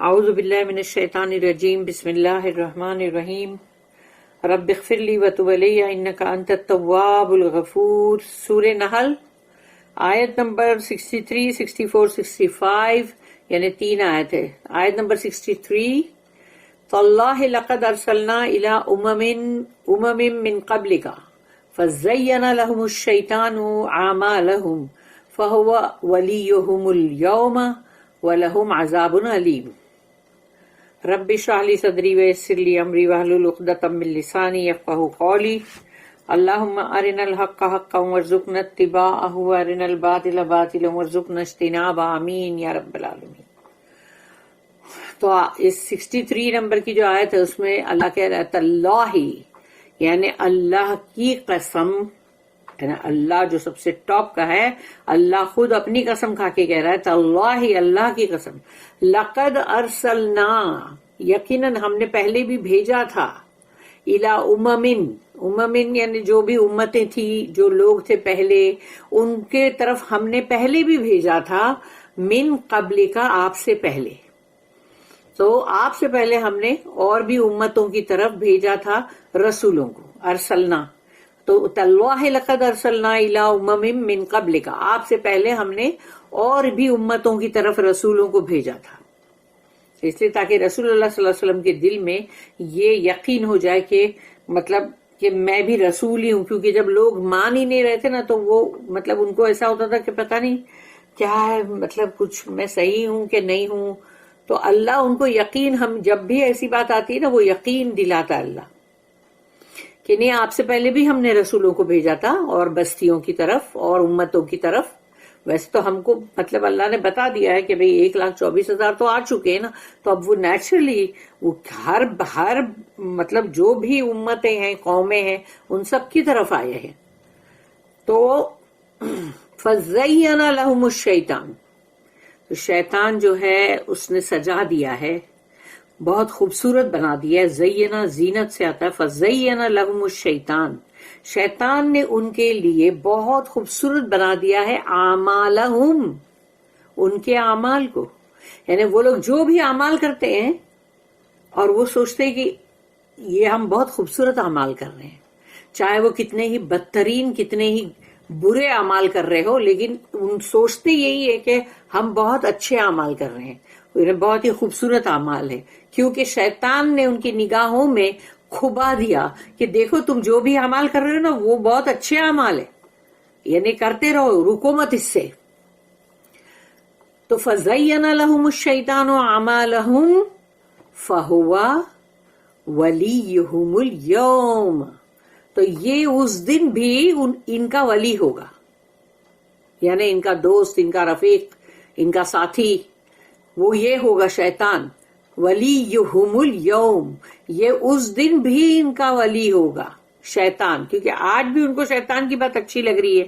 اعوذ باللہ من الشیطان الرجیم بسم اللہ الرحمن الرحیم رب اغفر لی وتب علی انک انت التواب الغفور. سورہ نحل آیت نمبر 63, 64, 65 یعنی 3 آیت ہے. آیت نمبر 63 تاللہ لقد ارسلنا الی امم من قبلک فزین لهم الشیطان اعمالهم فهو ولیہم اليوم وَلَهُمْ عَذَابٌ عَلِيمٌ. رَبِّ اشْرَحْ لِي صَدْرِي وَيَسِّرْ لِي أَمْرِي وَاحْلُلْ عُقْدَةً مِّن لِّسَانِي يَفْقَهُوا قَوْلِي. اللهم أرنا الحق حقا وارزقنا اتباعه وأرنا الباطل باطلا وارزقنا اجتنابه آمین یا رب العالمین. تو اس 63 نمبر کی جو آیت ہے اس میں اللہ کہہ رہا ہے تاللہ یعنی اللہ کی قسم، یعنی اللہ جو سب سے ٹاپ کا ہے، اللہ خود اپنی قسم کھا کے کہہ رہا ہے تاللہ اللہ کی قسم، لقد ارسلنا یقیناً ہم نے پہلے بھی بھیجا تھا، الی امم یعنی جو بھی امتیں تھی، جو لوگ تھے پہلے، ان کے طرف ہم نے پہلے بھی بھیجا تھا، من قبل کا آپ سے پہلے. تو آپ سے پہلے ہم نے اور بھی امتوں کی طرف بھیجا تھا رسولوں کو. ارسلنا تو تاللہ لقد ارسلنا الی امم من قبلک، آپ سے پہلے ہم نے اور بھی امتوں کی طرف رسولوں کو بھیجا تھا، اس لیے تاکہ رسول اللہ صلی اللہ علیہ وسلم کے دل میں یہ یقین ہو جائے کہ مطلب کہ میں بھی رسول ہی ہوں. کیونکہ جب لوگ مان ہی نہیں رہے تھے نا تو وہ مطلب ان کو ایسا ہوتا تھا کہ پتہ نہیں کیا ہے، مطلب کچھ میں صحیح ہوں کہ نہیں ہوں. تو اللہ ان کو یقین، ہم جب بھی ایسی بات آتی ہے نا وہ یقین دلاتا ہے اللہ کہ نہیں آپ سے پہلے بھی ہم نے رسولوں کو بھیجا تھا اور بستیوں کی طرف اور امتوں کی طرف. ویسے تو ہم کو مطلب اللہ نے بتا دیا ہے کہ بھئی 1,24,000 تو آ چکے ہیں نا، تو اب وہ نیچرلی وہ ہر مطلب جو بھی امتیں ہیں، قومیں ہیں، ان سب کی طرف آئے ہیں. تو فَزَيَّنَ لَهُمُ الشَّيْطَانُ، تو شیطان جو ہے اس نے سجا دیا ہے، بہت خوبصورت بنا دیا ہے. زینہ زینت سے آتا ہے. فزینہ لہم الشیطان، شیطان نے ان کے لیے بہت خوبصورت بنا دیا ہے اعمالہم، ان کے اعمال کو. یعنی وہ لوگ جو بھی اعمال کرتے ہیں اور وہ سوچتے ہیں کہ یہ ہم بہت خوبصورت اعمال کر رہے ہیں، چاہے وہ کتنے ہی بدترین کتنے ہی برے اعمال کر رہے ہو، لیکن ان سوچتے یہی ہے کہ ہم بہت اچھے اعمال کر رہے ہیں، بہت ہی خوبصورت اعمال ہے. کیونکہ شیطان نے ان کی نگاہوں میں کھبا دیا کہ دیکھو تم جو بھی اعمال کر رہے ہو نا وہ بہت اچھے اعمال ہے، یعنی کرتے رہو، رکو مت اس سے. تو فزین لہم الشیطان اعمالہم فہو ولیہم اليوم، تو یہ اس دن بھی ان کا ولی ہوگا، یعنی ان کا دوست، ان کا رفیق، ان کا ساتھی، وہ یہ ہوگا شیطان. ولیہم اليوم، یہ اس دن بھی ان کا ولی ہوگا شیطان. کیونکہ آج بھی ان کو شیطان کی بات اچھی لگ رہی ہے،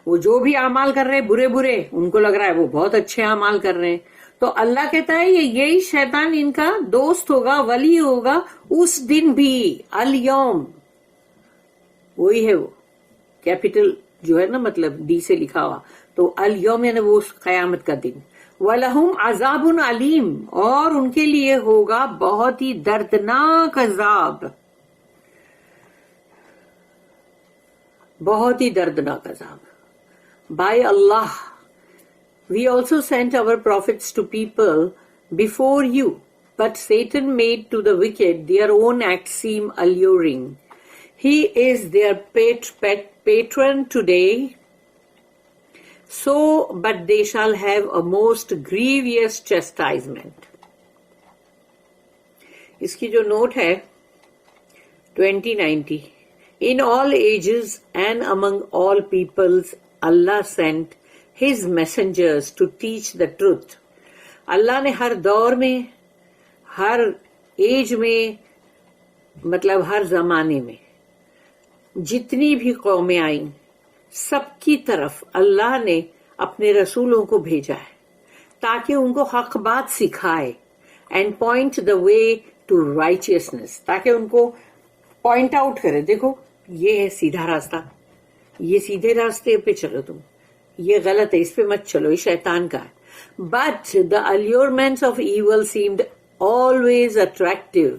وہ جو بھی اعمال کر رہے ہیں برے برے، ان کو لگ رہا ہے وہ بہت اچھے اعمال کر رہے ہیں. تو اللہ کہتا ہے یہی شیطان ان کا دوست ہوگا، ولی ہوگا اس دن بھی. الیوم وہی ہے، وہ کیپٹل جو ہے نا مطلب ڈی سے لکھا ہوا، تو الیوم یعنی وہ قیامت کا دن. وَلَهُمْ عَذَابٌ عَلِيمٌ، اور ان کے لیے ہوگا بہت ہی دردناک عذاب، بہت ہی دردناک عذاب. By Allah, we also sent our prophets to people before you, but Satan made to the wicked their own acts seem alluring. He is their patron today, so but they shall have a most grievous chastisement. اس کی جو note ہے 2090. In all ages and among all peoples Allah sent His messengers to teach the truth. اللہ نے ہر دور میں، ہر age میں، مطلب ہر زمانے میں جتنی بھی قومیں آئیں سب کی طرف اللہ نے اپنے رسولوں کو بھیجا ہے تاکہ ان کو حق بات سکھائے. And point the way to righteousness, تاکہ ان کو پوائنٹ آؤٹ کرے، دیکھو یہ ہے سیدھا راستہ، یہ سیدھے راستے پہ چلو، تم یہ غلط ہے اس پہ مت چلو، یہ شیطان کا ہے. But the allurements of evil seemed always attractive.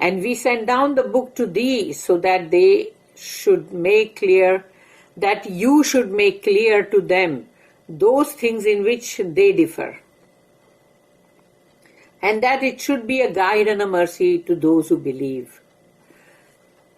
And we sent down the book to thee so that you should make clear to them those things in which they differ, and that it should be a guide and a mercy to those who believe.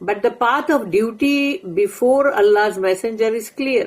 But the path of duty before Allah's messenger is clear,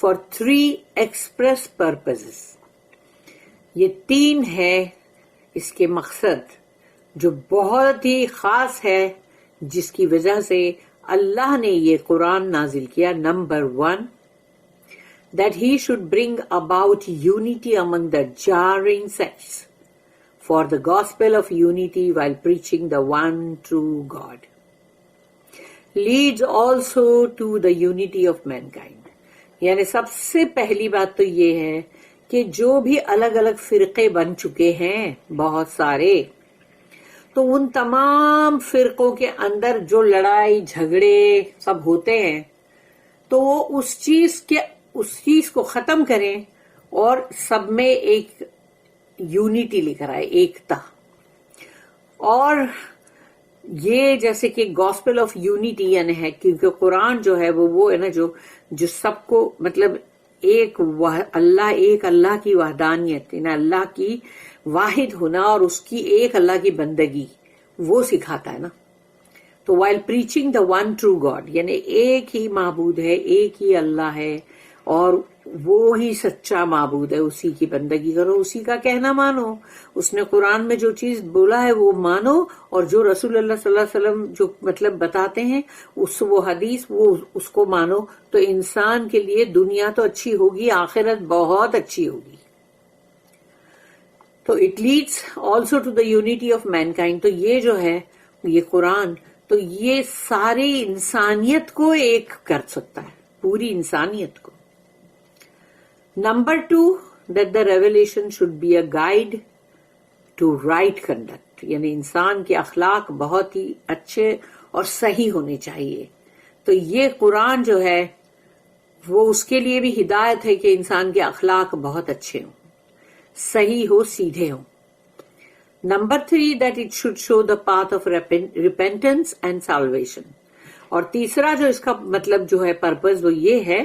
for 3 express purposes. یہ 3 ہے اس کے مقصد جو بہت ہی خاص ہے، جس کی وجہ سے اللہ نے یہ قرآن نازل کیا. Number 1, that he should bring about unity among the jarring sects for the gospel of unity while preaching the one true God. Leads also to the unity of mankind. یعنی سب سے پہلی بات تو یہ ہے کہ جو بھی الگ الگ فرقے بن چکے ہیں بہت سارے، تو ان تمام فرقوں کے اندر جو لڑائی جھگڑے سب ہوتے ہیں تو وہ اس چیز کو ختم کریں اور سب میں ایک یونٹی لے کر آئے، ایکتا. اور یہ جیسے کہ گاسپل آف یونٹی یعنی ہے، کیونکہ قرآن جو ہے وہ ہے نا جو سب کو مطلب ایک اللہ کی وحدانیت، یعنی اللہ کی واحد ہونا اور اس کی ایک اللہ کی بندگی وہ سکھاتا ہے نا. تو while preaching the one true God, یعنی ایک ہی معبود ہے، ایک ہی اللہ ہے اور وہ ہی سچا معبود ہے، اسی کی بندگی کرو، اسی کا کہنا مانو. اس نے قرآن میں جو چیز بولا ہے وہ مانو، اور جو رسول اللہ صلی اللہ علیہ وسلم جو مطلب بتاتے ہیں وہ حدیث وہ اس کو مانو. تو انسان کے لیے دنیا تو اچھی ہوگی، آخرت بہت اچھی ہوگی. تو it leads also to the unity of mankind. تو یہ جو ہے یہ قرآن تو یہ ساری انسانیت کو ایک کر سکتا ہے، پوری انسانیت کو. Number 2, that the revelation should be a guide to right conduct. یعنی انسان کے اخلاق بہت ہی اچھے اور صحیح ہونے چاہیے. تو یہ قرآن جو ہے وہ اس کے لیے بھی ہدایت ہے کہ انسان کے اخلاق بہت اچھے ہوں، صحیح ہو، سیدھے ہوں. Number 3, that it should show the path of repentance and salvation. اور تیسرا جو اس کا مطلب جو ہے پرپز وہ یہ ہے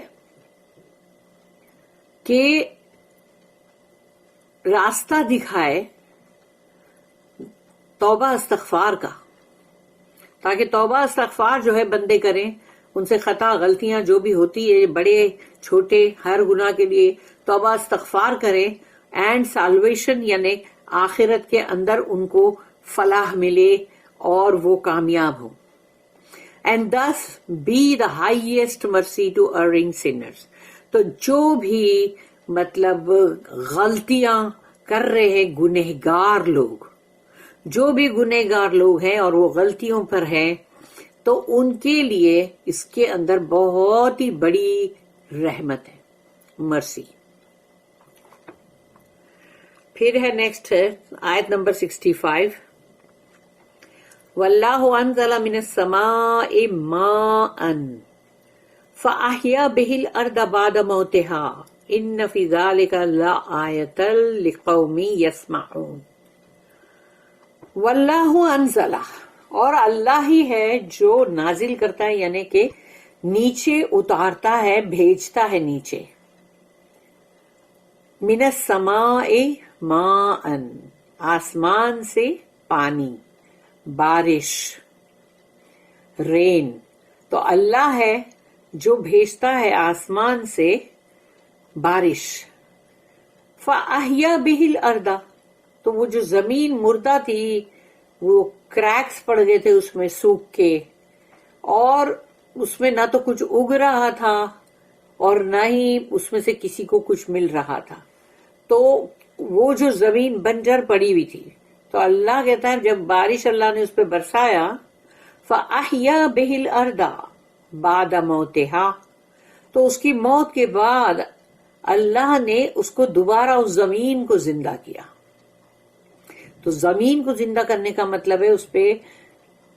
کہ راستہ دکھائے توبہ استغفار کا، تاکہ توبہ استغفار جو ہے بندے کریں، ان سے خطا غلطیاں جو بھی ہوتی ہے بڑے چھوٹے ہر گناہ کے لیے توبہ استغفار کریں. اینڈ سالویشن یعنی آخرت کے اندر ان کو فلاح ملے اور وہ کامیاب ہو. And thus be the highest mercy to erring sinners. تو جو بھی مطلب غلطیاں کر رہے ہیں گنہگار لوگ، جو بھی گنہگار لوگ ہیں اور وہ غلطیوں پر ہیں، تو ان کے لیے اس کے اندر بہت ہی بڑی رحمت ہے، مرسی. پھر ہے نیکسٹ ہے آیت نمبر 65. واللہ انزل من السماء ماء فَأَحْيَا بِهِ الْأَرْضَ بَعْدَ مَوْتِهَا إِنَّ فِي ذَلِكَ لَآيَةً لِقَوْمٍ يَسْمَعُونَ. وَاللَّهُ أَنزَلَ، اور اللہ ہی ہے جو نازل کرتا ہے، یعنی کہ نیچے اتارتا ہے، بھیجتا ہے نیچے. مِنَ السَّمَاءِ مَاءً، آسمان سے پانی، بارش، رین. تو اللہ ہے جو بھیجتا ہے آسمان سے بارش. فَأَحْيَا بِهِ الْأَرْضَ، تو وہ جو زمین مردہ تھی وہ کریکس پڑ گئے تھے اس میں سوکھ کے، اور اس میں نہ تو کچھ اگ رہا تھا اور نہ ہی اس میں سے کسی کو کچھ مل رہا تھا. تو وہ جو زمین بنجر پڑی ہوئی تھی، تو اللہ کہتا ہے جب بارش اللہ نے اس پہ برسایا، فَأَحْيَا بِهِ الْأَرْضَ بعد موتها، تو اس کی موت کے بعد اللہ نے اس کو دوبارہ اس زمین کو زندہ کیا. تو زمین کو زندہ کرنے کا مطلب ہے اس پہ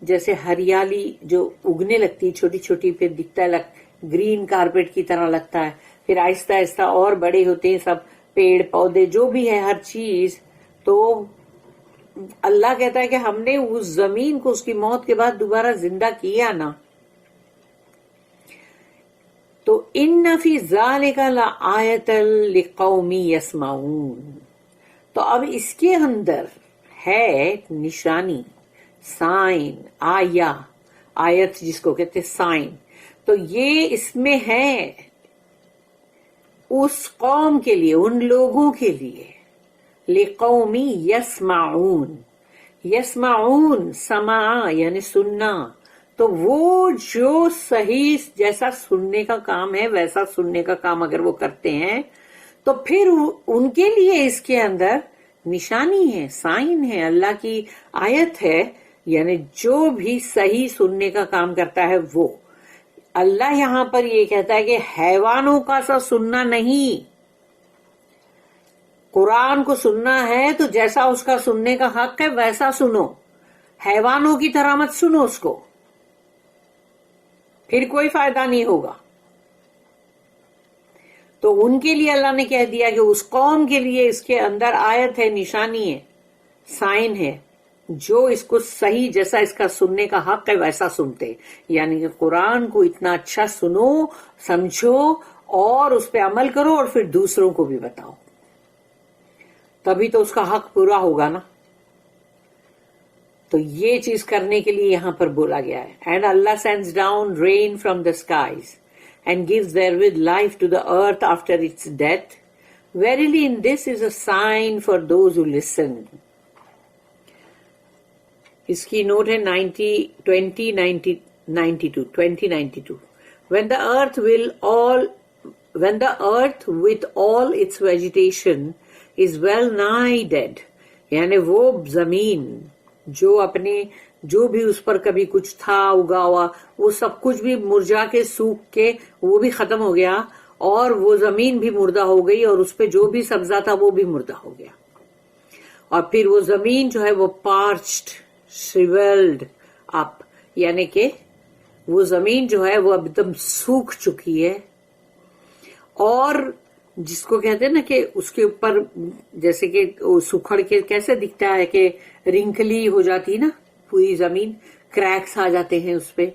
جیسے ہریالی جو اگنے لگتی چھوٹی چھوٹی، پھر دکھتا ہے گرین کارپیٹ کی طرح لگتا ہے، پھر آہستہ آہستہ اور بڑے ہوتے ہیں سب پیڑ پودے جو بھی ہے ہر چیز. تو اللہ کہتا ہے کہ ہم نے اس زمین کو اس کی موت کے بعد دوبارہ زندہ کیا نا. تو ان فی ذالک لآیۃ لقوم یسمعون، تو اب اس کے اندر ہے نشانی، سائن، آیت جس کو کہتے سائن. تو یہ اس میں ہے اس قوم کے لیے، ان لوگوں کے لیے، لقوم یسمعون، یسمعون سماع یعنی سننا، تو وہ جو صحیح جیسا سننے کا کام ہے ویسا سننے کا کام اگر وہ کرتے ہیں تو پھر ان کے لیے اس کے اندر نشانی ہے، سائن ہے، اللہ کی آیت ہے. یعنی جو بھی صحیح سننے کا کام کرتا ہے وہ، اللہ یہاں پر یہ کہتا ہے کہ حیوانوں کا سا سننا نہیں. قرآن کو سننا ہے تو جیسا اس کا سننے کا حق ہے ویسا سنو، حیوانوں کی طرح مت سنو اس کو، پھر کوئی فائدہ نہیں ہوگا. تو ان کے لیے اللہ نے کہہ دیا کہ اس قوم کے لیے اس کے اندر آیت ہے، نشانی ہے، سائن ہے، جو اس کو صحیح جیسا اس کا سننے کا حق ہے ویسا سنتے. یعنی کہ قرآن کو اتنا اچھا سنو، سمجھو اور اس پہ عمل کرو اور پھر دوسروں کو بھی بتاؤ، تبھی تو اس کا حق پورا ہوگا نا. تو یہ چیز کرنے کے لیے یہاں پر بولا گیا ہے. And Allah sends down rain from the skies and gives therewith life to the earth after its death. Verily in this is a sign for those who listen. اس کی نوٹ ہے 2092. When the earth with all its vegetation is well nigh dead. یعنی وہ زمین جو اپنے جو بھی اس پر کبھی کچھ تھا اگا ہوا وہ سب کچھ بھی مرجا کے سوکھ کے وہ بھی ختم ہو گیا، اور وہ زمین بھی مردہ ہو گئی، اور اس پہ جو بھی سبزہ تھا وہ بھی مردہ ہو گیا. اور پھر وہ زمین جو ہے وہ پارچڈ، شریولڈ اپ، یعنی کہ وہ زمین جو ہے وہ اب ایک دم سوکھ چکی ہے. اور جس کو کہتے ہیں نا کہ اس کے اوپر جیسے کہ سکھڑ کے کیسے دکھتا ہے کہ رنکلی ہو جاتی نا پوری زمین، کریکس آ جاتے ہیں اس پہ،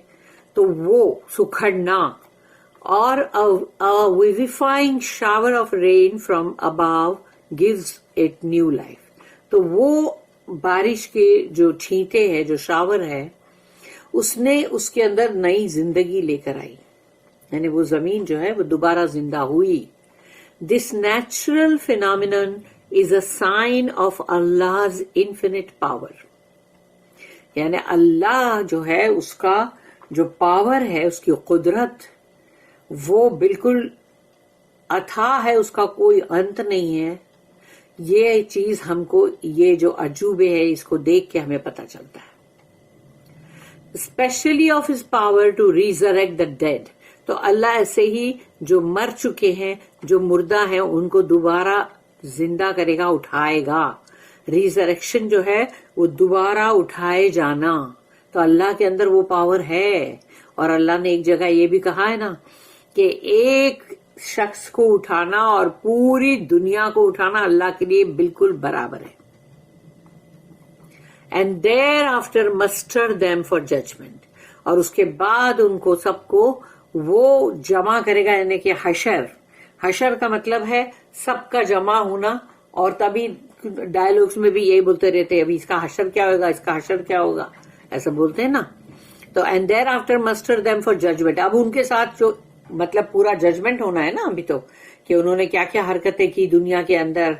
تو وہ سکھڑنا. اور vivifying shower of rain from above gives it new life. تو وہ بارش کے جو چھینٹے ہیں، جو شاور ہے، اس نے اس کے اندر نئی زندگی لے کر آئی، یعنی وہ زمین جو ہے وہ دوبارہ زندہ ہوئی. This natural phenomenon is a sign of Allah's infinite power. یعنی اللہ جو ہے اس کا جو پاور ہے، اس کی قدرت وہ بالکل اتھاہ ہے، اس کا کوئی انت نہیں ہے. یہ چیز ہم کو یہ جو عجوبے ہے اس کو دیکھ کے ہمیں پتہ چلتا ہے. Especially of his power to resurrect the dead. تو اللہ ایسے ہی جو مر چکے ہیں، جو مردہ ہیں، ان کو دوبارہ زندہ کرے گا، اٹھائے گا. ریزریکشن جو ہے وہ دوبارہ اٹھائے جانا، تو اللہ کے اندر وہ پاور ہے. اور اللہ نے ایک جگہ یہ بھی کہا ہے نا کہ ایک شخص کو اٹھانا اور پوری دنیا کو اٹھانا اللہ کے لیے بالکل برابر ہے. And thereafter muster them for judgement. اور اس کے بعد ان کو سب کو وہ جمع کرے گا، یعنی کہ حشر کا مطلب ہے سب کا جمع ہونا. اور تبھی ڈائلوگس میں بھی یہی بولتے رہتے ابھی اس کا حشر کیا ہوگا، اس کا حشر کیا ہوگا، ایسا بولتے ہیں نا. تو and thereafter muster them for judgement. اب ان کے ساتھ جو مطلب پورا ججمنٹ ہونا ہے نا ابھی تو، کہ انہوں نے کیا کیا حرکتیں کی دنیا کے اندر،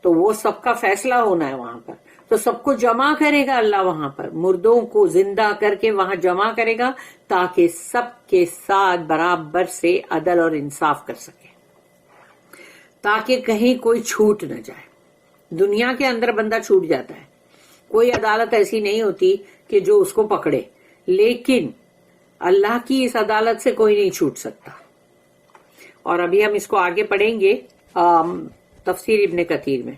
تو وہ سب کا فیصلہ ہونا ہے وہاں پر. تو سب کو جمع کرے گا اللہ وہاں پر، مردوں کو زندہ کر کے وہاں جمع کرے گا تاکہ سب کے ساتھ برابر سے عدل اور انصاف کر سکے، تاکہ کہیں کوئی چھوٹ نہ جائے. دنیا کے اندر بندہ چھوٹ جاتا ہے، کوئی عدالت ایسی نہیں ہوتی کہ جو اس کو پکڑے، لیکن اللہ کی اس عدالت سے کوئی نہیں چھوٹ سکتا. اور ابھی ہم اس کو آگے پڑھیں گے تفسیر ابن کثیر میں.